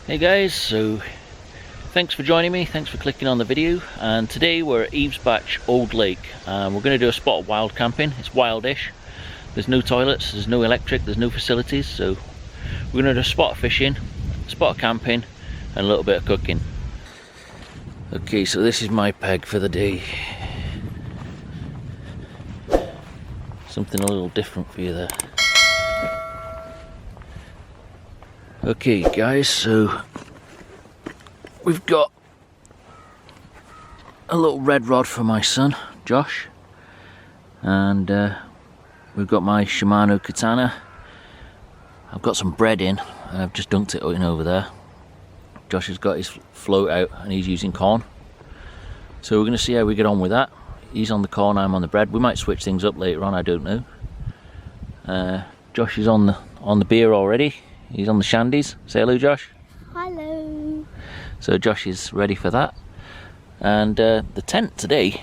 Hey guys, so thanks for joining me, thanks for clicking on the video, and today we're at Evesbatch Old Lake. We're going to do a spot of wild camping. It's wildish, there's no toilets, there's no electric, there's no facilities, so we're going to do a spot of fishing, a spot of camping and a little bit of cooking. Okay, so this is my peg for the day. Something a little different for you there. Okay guys, so we've got a little red rod for my son, Josh, and we've got my Shimano katana. I've got some bread in and I've just dunked it in over there. Josh has got his float out and he's using corn. So we're going to see how we get on with that. He's on the corn, I'm on the bread. We might switch things up later on, I don't know. Josh is on the beer already. He's on the shandies. Say hello, Josh. Hello. So Josh is ready for that. And the tent today,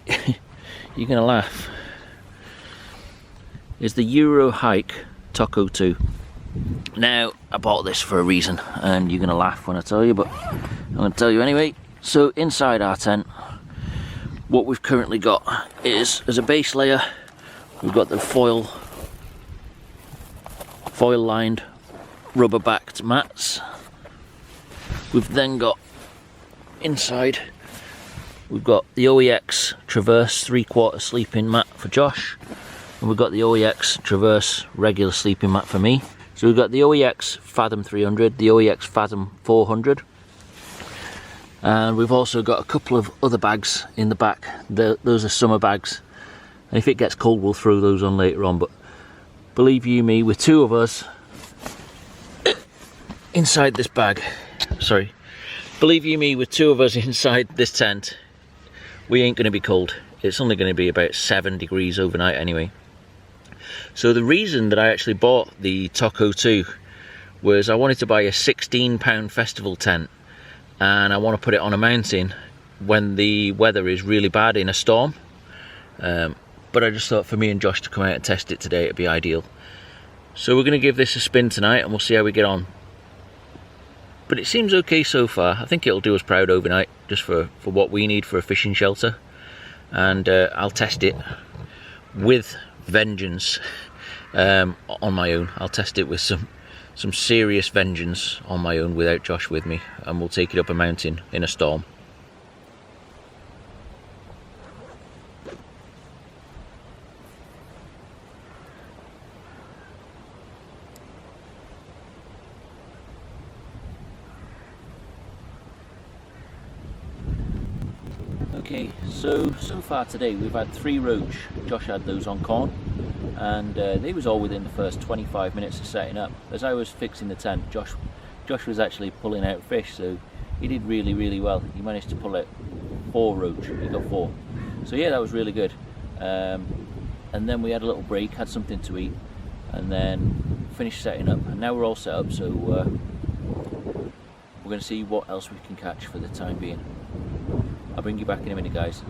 you're going to laugh, is the Euro Hike Taco 2. Now, I bought this for a reason, and you're going to laugh when I tell you, but I'm going to tell you anyway. So inside our tent, what we've currently got is, as a base layer, we've got the foil lined rubber backed mats. We've then got inside, we've got the OEX Traverse 3/4 sleeping mat for Josh, and we've got the OEX Traverse regular sleeping mat for me. So we've got the OEX Fathom 300, the OEX Fathom 400, and we've also got a couple of other bags in the back. Those are summer bags, and if it gets cold we'll throw those on later on, but believe you me, with two of us inside this bag, believe you me, with two of us inside this tent, we ain't going to be cold. It's only going to be about 7 degrees overnight anyway. So the reason that I actually bought the Taco 2 was I wanted to buy a £16 festival tent, and I want to put it on a mountain when the weather is really bad in a storm. But I just thought for me and Josh to come out and test it today, it'd be ideal. So we're going to give this a spin tonight and we'll see how we get on. But it seems okay so far. I think it'll do us proud overnight, just for what we need for a fishing shelter. And I'll test it with vengeance on my own. I'll test it with some serious vengeance on my own without Josh with me, and we'll take it up a mountain in a storm. Okay, so far today we've had 3 roach. Josh had those on corn, and they was all within the first 25 minutes of setting up. As I was fixing the tent, Josh was actually pulling out fish, so he did really well. He managed to pull out 4 roach. He got 4. So yeah, that was really good. And then we had a little break, had something to eat, and then finished setting up. And now we're all set up, so we're going to see what else we can catch for the time being. I'll bring you back in a minute, guys.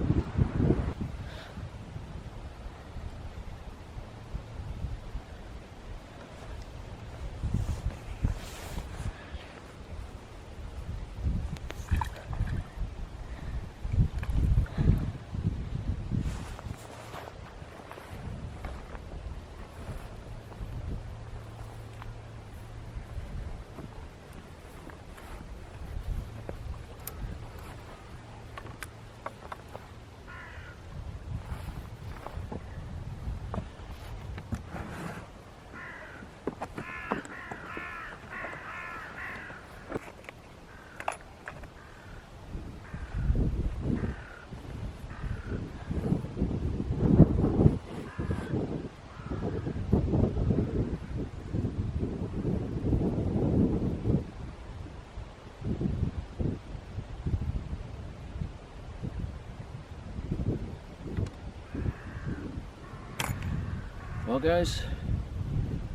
Well guys,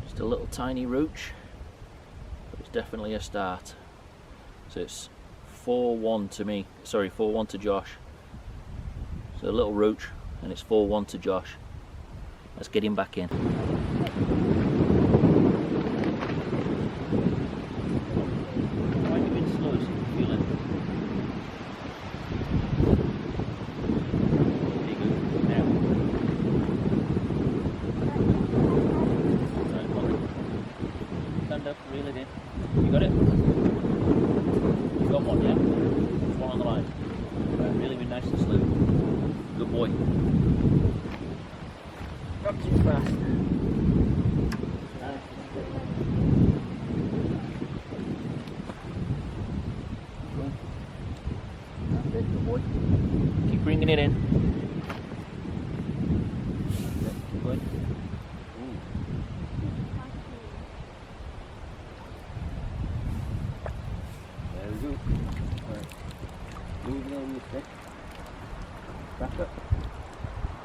just a little tiny roach. definitely a start. So it's 4-1 to me, sorry, 4-1 to Josh. So a little roach, and it's 4-1 to Josh. Let's get him back in. Stand up, reel it in. You got it? You got one, yeah? There's one on the line. Right, reel him in nice and slow. Good boy. Not too fast. Nice and steady. That's it, good boy. Keep bringing it in. Keep going. There we go. Alright. Moving over your stick. Back up.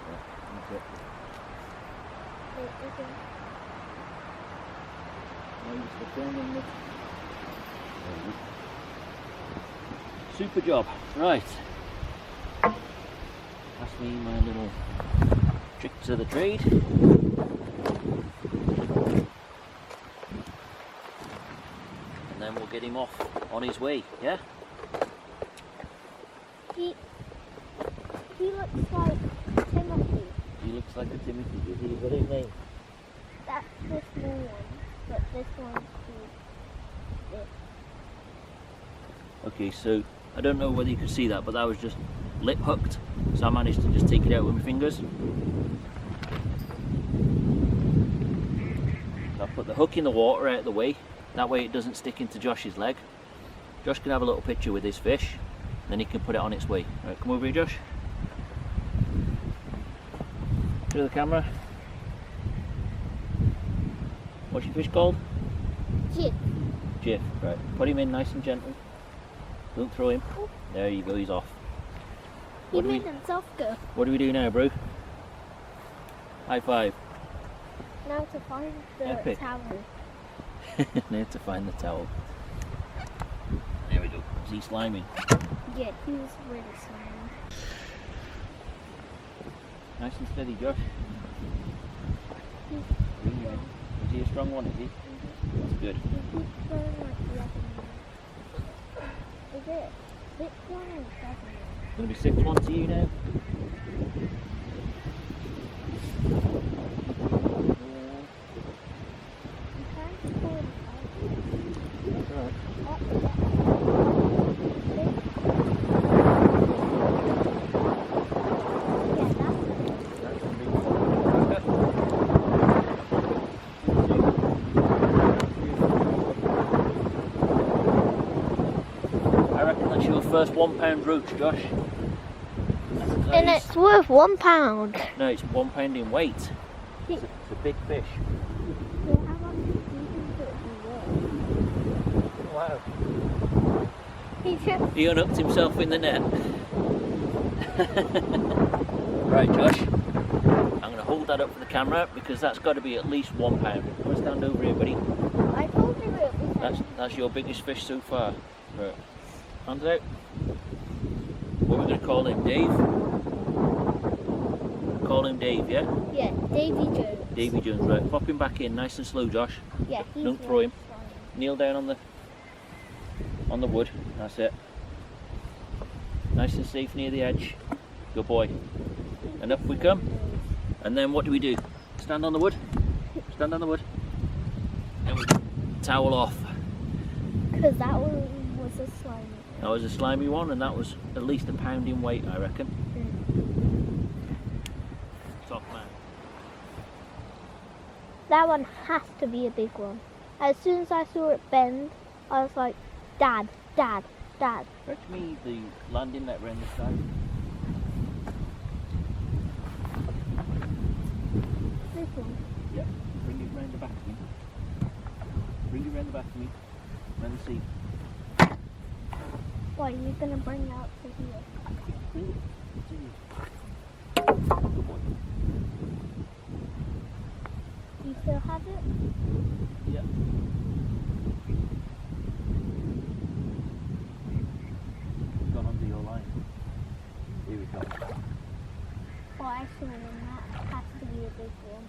Yeah, that's it. Okay. Now you stick down on the... There we go. Super job. Right. That's me, my little trick to the trade. And then we'll get him off on his way, yeah? He looks like Timothy. He looks like a Timothy, does he? What is his name? That's the small one, but this one's this. Okay, so I don't know whether you could see that, but that was just lip hooked. So I managed to just take it out with my fingers. So I put the hook in the water out of the way. That way it doesn't stick into Josh's leg. Josh can have a little picture with his fish, then he can put it on its way. Right, come over here, Josh. To the camera. What's your fish called? Jip. Jiff. Right, put him in nice and gentle. Don't throw him. There you go, he's off. He made himself go. What do we do now, bro? High five. Now to find the Epic. towel. Now to find the towel. There we go. Is he sliming? Yeah, he was really slimy. Nice and steady, Josh. Is he a strong one, is he? That's good. He's going like the other one. Is it 6-1 or 7-1? It's going to be 6-1 to you now. I'm trying to pull it out. That's alright. First £1 roach, Josh. And it's worth £1. No, it's £1 in weight. It's a big fish. So how much do you think it Wow. would be worth? He unhooked himself in the net. Right, Josh. I'm going to hold that up for the camera because that's got to be at least £1. Come and stand over here, buddy. I told you it was. That's your biggest fish so far. Right. Hands out. What are we going to call him? Dave? Call him Dave, yeah? Yeah, Davy Jones. Davy Jones, right. Pop him back in, nice and slow, Josh. Yeah, he's Don't throw him. slimy. Kneel down on the wood. That's it. Nice and safe near the edge. Good boy. And up we come. And then what do we do? Stand on the wood. Stand on the wood. And we towel off. Because that one was a slimy. That was a slimy one, and that was at least £1 in weight, I reckon. Top man. That one has to be a big one. As soon as I saw it bend, I was like, Dad, Dad, Dad. Fetch me the landing net around this side. This one. Yeah, bring it round the back of me. Bring it round the back of me. Round the seat. What, you're going to bring it out to here? Bring it to you. Good boy. You still have it? Yeah. line. Here we go. Oh, I saw one. That has to be a big one.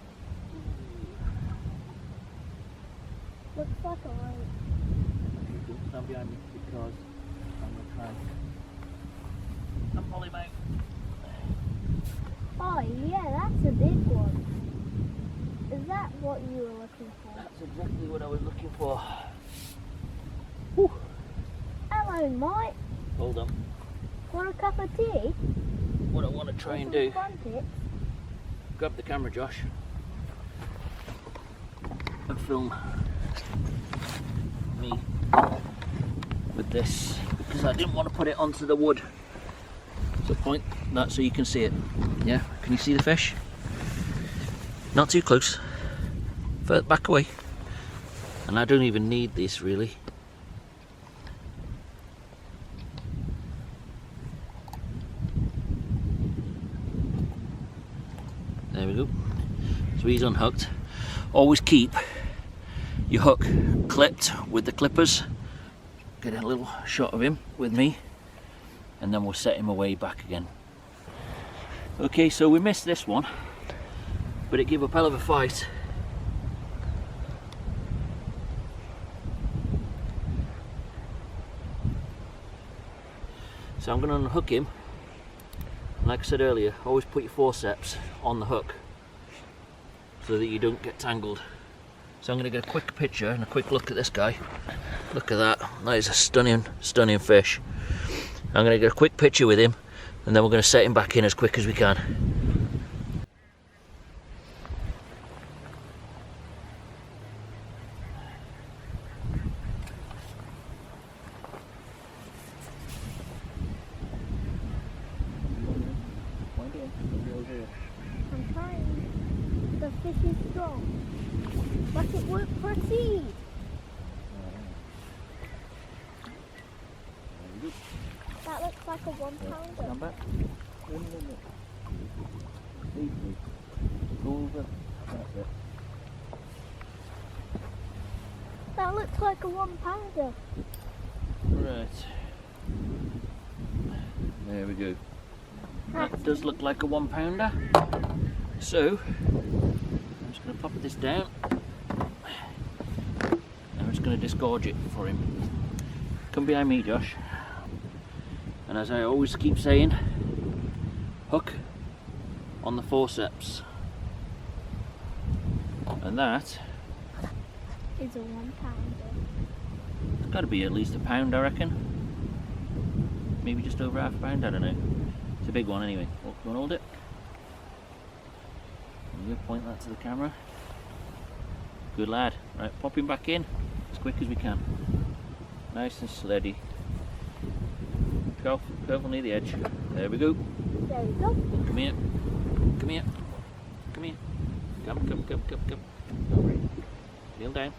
Looks like a rope. Okay, don't stand behind me because I'm going to try and pull him out. Oh yeah, that's a big one. Is that what you were looking for? That's exactly what I was looking for. Whew. Hello, Mike. Hold on. Want a cup of tea? What I want to try and do, It? grab the camera, Josh, and film me with this because I didn't want to put it onto the wood. So point that so you can see it. Yeah, can you see the fish? Not too close. Further back away. And I don't even need this really. There we go. So he's unhooked. Always keep your hook clipped with the clippers. Get a little shot of him with me, and then we'll set him away back again. Okay, so we missed this one, but it gave a hell of a fight. So I'm going to unhook him. Like I said earlier, always put your forceps on the hook so that you don't get tangled. So I'm going to get a quick picture and a quick look at this guy. Look at that, that is a stunning fish. I'm going to get a quick picture with him and then we're going to set him back in as quick as we can. I'm trying. The fish is strong. But it won't proceed. That looks like a 1 pounder. Come back. Over. That's it. That looks like a 1 pounder. Right. There we go. That does look like a 1 pounder. So, I'm just going to pop this down. And I'm just going to disgorge it for him. Come behind me, Josh. And as I always keep saying, hook on the forceps. And that Is a 1 pounder. it's got to be at least a pound, I reckon. Maybe just over half a pound, I don't know. It's a big one anyway. Oh, you want to hold it? You point that to the camera. Good lad. Right, pop him back in as quick as we can. Nice and steady. Careful near the edge. There we go. There we go. Come here. Come here. Come here. Come. Kneel down.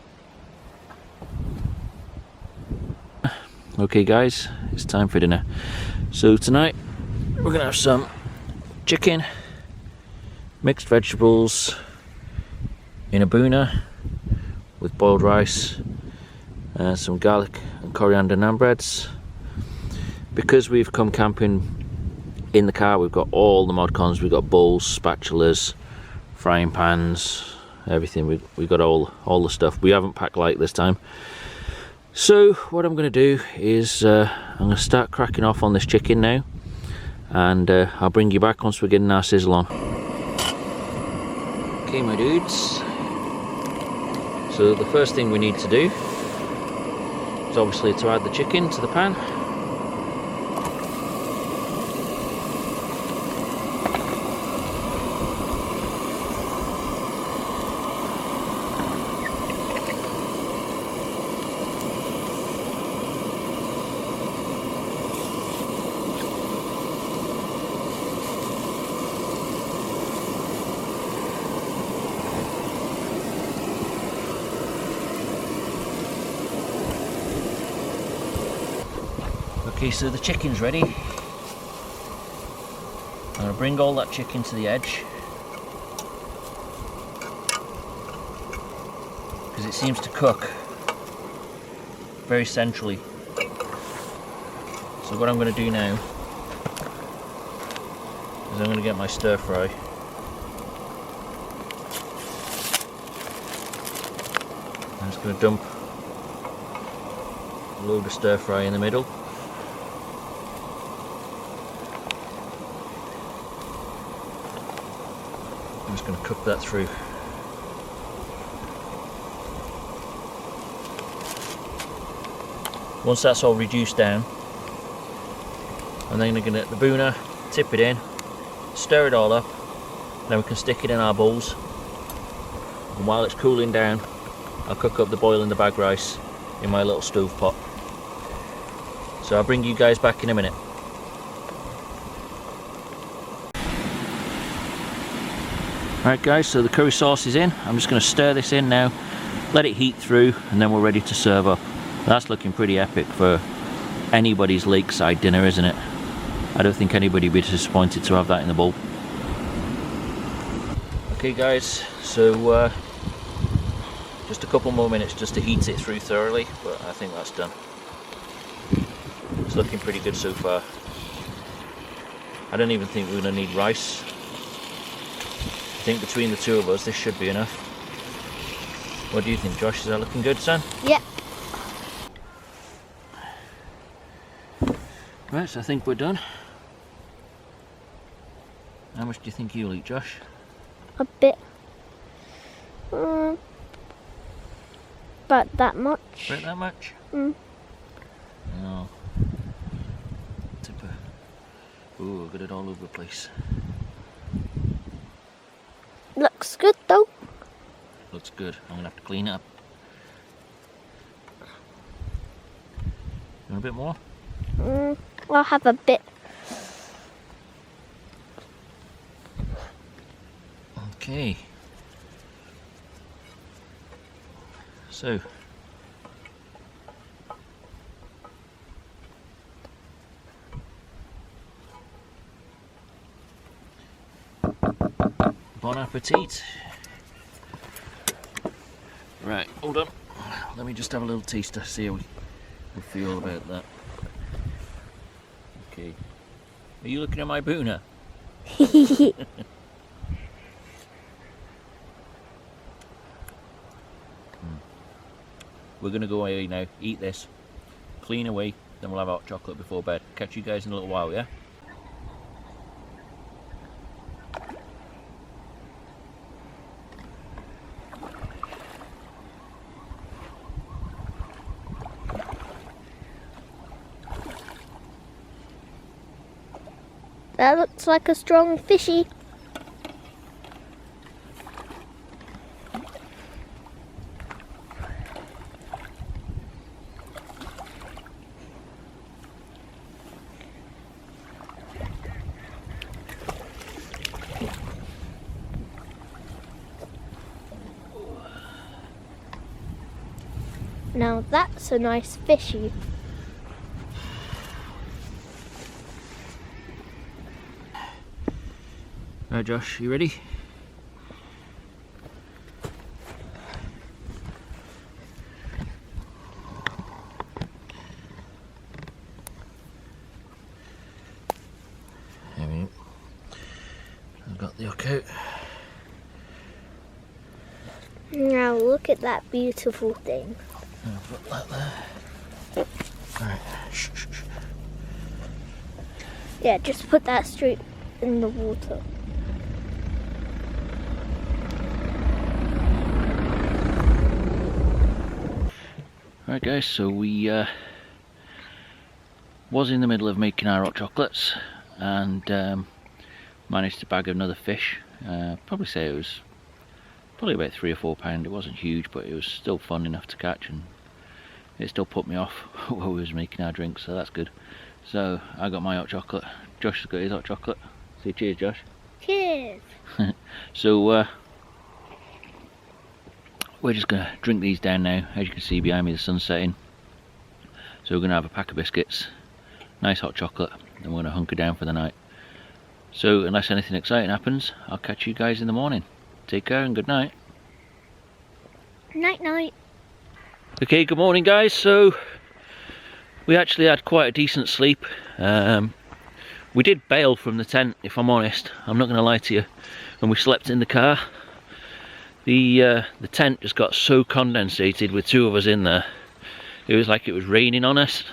Okay guys, it's time for dinner. So tonight we're gonna have some chicken, mixed vegetables in a booner with boiled rice, some garlic and coriander naan breads. Because we've come camping in the car, we've got all the mod cons. We've got bowls, spatulas, frying pans, everything. We've got all the stuff. We haven't packed light this time. So what I'm going to do is I'm going to start cracking off on this chicken now, and I'll bring you back once we're getting our sizzle on. Okay my dudes, so the first thing we need to do is obviously to add the chicken to the pan. Okay, so the chicken's ready. I'm going to bring all that chicken to the edge because it seems to cook very centrally. So what I'm going to do now is I'm going to get my stir fry. I'm just going to dump a load of stir fry in the middle. I'm just going to cook that through. Once that's all reduced down, I'm then going to get the booner, tip it in, stir it all up, then we can stick it in our bowls. And while it's cooling down, I'll cook up the boiling the bag rice in my little stove pot. So I'll bring you guys back in a minute. Alright guys, so the curry sauce is in. I'm just going to stir this in now, let it heat through, and then we're ready to serve up. That's looking pretty epic for anybody's lakeside dinner, isn't it? I don't think anybody would be disappointed to have that in the bowl. Okay guys, so just a couple more minutes just to heat it through thoroughly, but I think that's done. It's looking pretty good so far. I don't even think we're going to need rice. I think between the two of us this should be enough. What do you think, Josh? Is that looking good, son? Yep. Right, so I think we're done. How much do you think you'll eat, Josh? A bit. About that much. About that much? Mm. No. Ooh, I've got it all over the place. Looks good though. Looks good. I'm gonna have to clean it up. You want a bit more? I'll have a bit. Okay. So. Bon appetit. Right, hold on. Let me just have a little taster, see how we feel about that. Okay. Are you looking at my booner? We're going to go away now, eat this, clean away, then we'll have hot chocolate before bed. Catch you guys in a little while, yeah? That looks like a strong fishy. Now that's a nice fishy. Right, Josh, you ready? There we go. I've got the hook out. Now look at that beautiful thing. I'll put that there. Alright, shh, shh, shh. Yeah, just put that straight in the water. Right guys, so we was in the middle of making our hot chocolates and managed to bag another fish. Probably say it was probably about £3 or £4. It wasn't huge, but it was still fun enough to catch, and it still put me off while we was making our drinks, so that's good. So I got my hot chocolate, Josh has got his hot chocolate. Say cheers, Josh. Cheers. So we're just going to drink these down now. As you can see behind me, the sun's setting. So we're going to have a pack of biscuits, nice hot chocolate, and we're going to hunker down for the night. So unless anything exciting happens, I'll catch you guys in the morning. Take care and good night. Night night. Okay, good morning guys. So we actually had quite a decent sleep. We did bail from the tent, if I'm honest. I'm not going to lie to you. And we slept in the car. The tent just got so condensated with 2 of us in there. It was like it was raining on us.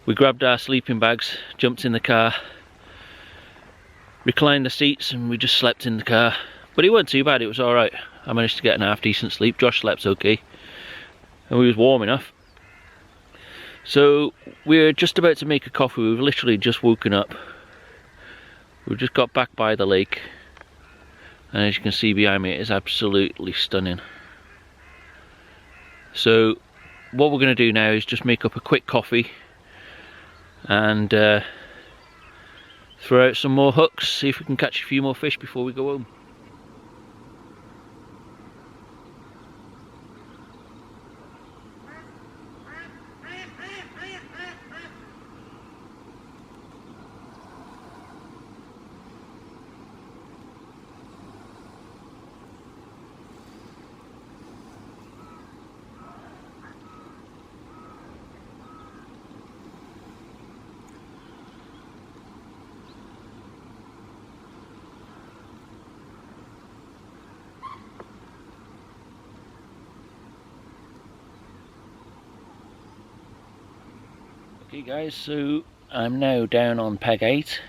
We grabbed our sleeping bags, jumped in the car, reclined the seats, and we just slept in the car. But it wasn't too bad, it was alright. I managed to get an half decent sleep. Josh slept okay. And we was warm enough. So we're just about to make a coffee. We've literally just woken up. We've just got back by the lake. And as you can see behind me, it is absolutely stunning. So what we're going to do now is just make up a quick coffee and throw out some more hooks, see if we can catch a few more fish before we go home. Okay guys, so I'm now down on peg 8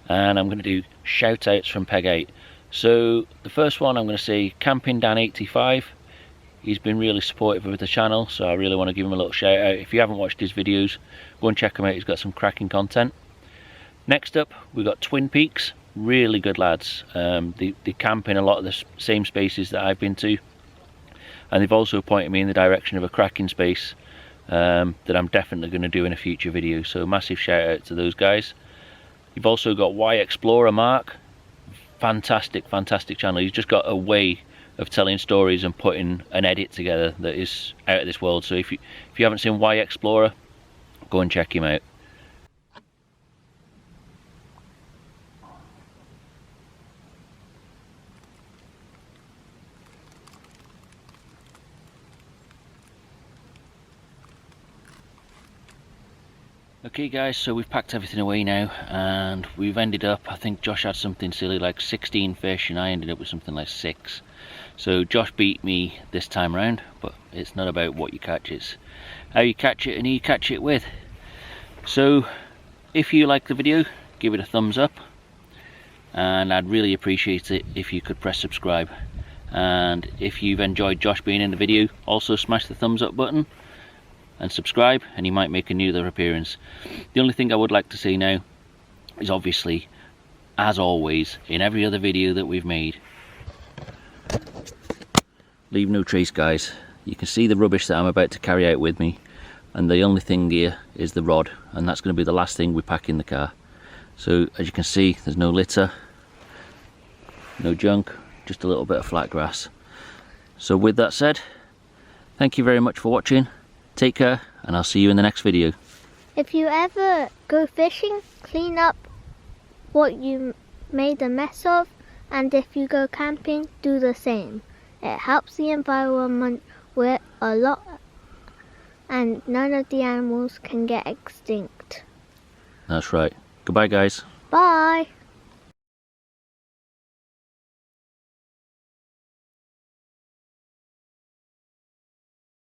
and I'm going to do shoutouts from peg 8. So the first one I'm going to say Camping Dan 85. He's been really supportive of the channel, so I really want to give him a little shout out. If you haven't watched his videos, go and check him out, he's got some cracking content. Next up we've got Twin Peaks, really good lads. They camp in a lot of the same spaces that I've been to, and they've also pointed me in the direction of a cracking space that I'm definitely going to do in a future video, so massive shout out to those guys. You've also got Y Explorer Mark, fantastic channel. He's just got a way of telling stories and putting an edit together that is out of this world. So if you haven't seen Y Explorer, go and check him out. Okay guys, so we've packed everything away now and we've ended up, I think Josh had something silly like 16 fish and I ended up with something like 6. So Josh beat me this time round, but it's not about what you catch, it's how you catch it and who you catch it with. So if you like the video, give it a thumbs up, and I'd really appreciate it if you could press subscribe. And if you've enjoyed Josh being in the video, also smash the thumbs up button and subscribe, and he might make another appearance. The only thing I would like to say now is, obviously, as always in every other video that we've made, leave no trace guys. You can see the rubbish that I'm about to carry out with me, and the only thing here is the rod, and that's going to be the last thing we pack in the car. So as you can see, there's no litter, no junk, just a little bit of flat grass. So with that said, thank you very much for watching. Take care, and I'll see you in the next video. If you ever go fishing, clean up what you made a mess of, and if you go camping, do the same. It helps the environment with a lot, and none of the animals can get extinct. That's right. Goodbye guys. Bye.